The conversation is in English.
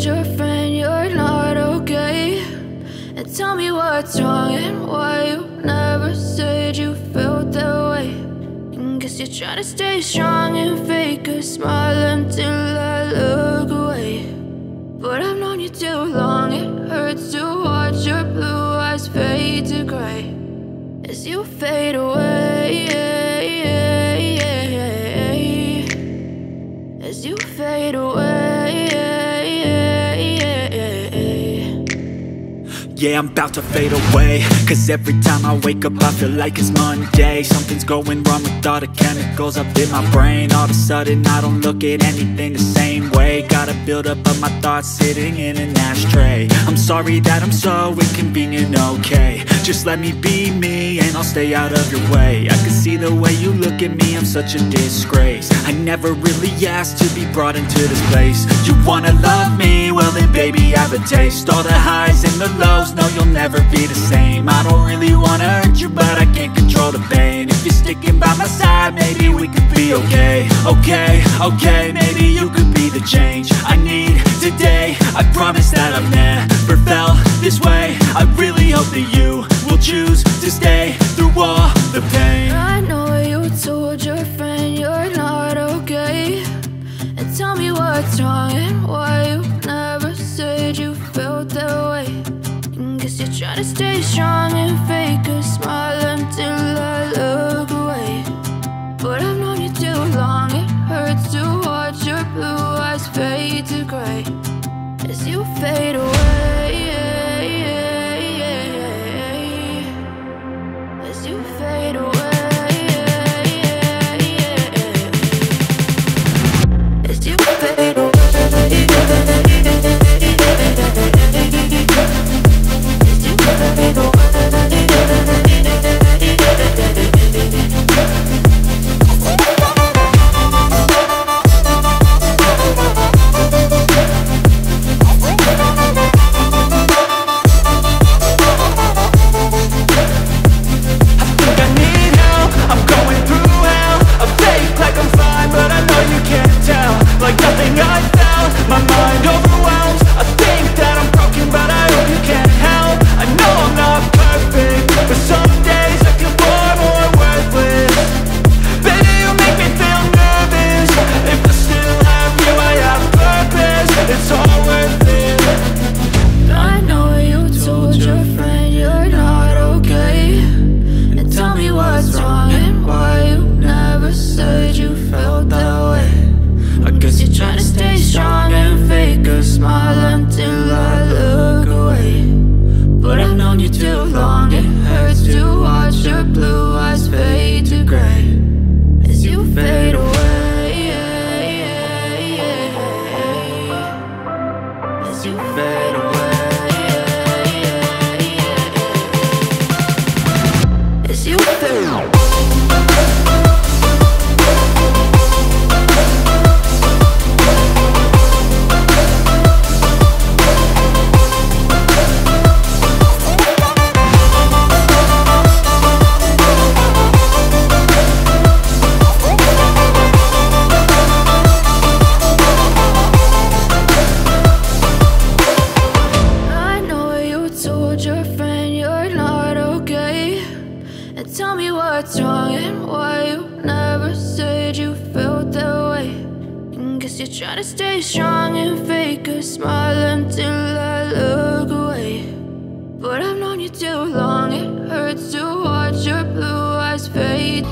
told your friend you're not okay? And tell me what's wrong and why you never said you felt that way. And guess you're trying to stay strong and fake a smile until I look away. But I've known you too long, it hurts to watch your blue eyes fade to gray as you fade away, as you fade away. Yeah, I'm about to fade away, cause every time I wake up I feel like it's Monday. Something's going wrong with all the chemicals up in my brain. All of a sudden I don't look at anything the same way. Gotta build up of my thoughts sitting in an ashtray. I'm sorry that I'm so inconvenient, okay? Just let me be me and I'll stay out of your way. I can see the way you look at me, I'm such a disgrace. I never really asked to be brought into this place. You wanna love me? Well then baby, have a taste. All the highs and the lows, no, you'll never be the same. I don't really wanna hurt you, but I can't control the pain. If you're sticking by my side, maybe we could be okay. Okay, maybe you could be the change I need today. I promise that I've never felt this way. I really hope that you will choose to stay through all the pain. I know you told your friend you're not okay. And tell me what's wrong and why you never said you felt that way. Guess you're trying to stay strong and fake a smile until I look away. But I've known you too long, it hurts to watch your blue eyes fade to gray as you fade away, as you fade away, as you fade away. Tell me what's wrong and why you never said you felt that way. And guess you're trying to stay strong and fake a smile until I look away. But I've known you too long, it hurts to watch your blue eyes fade.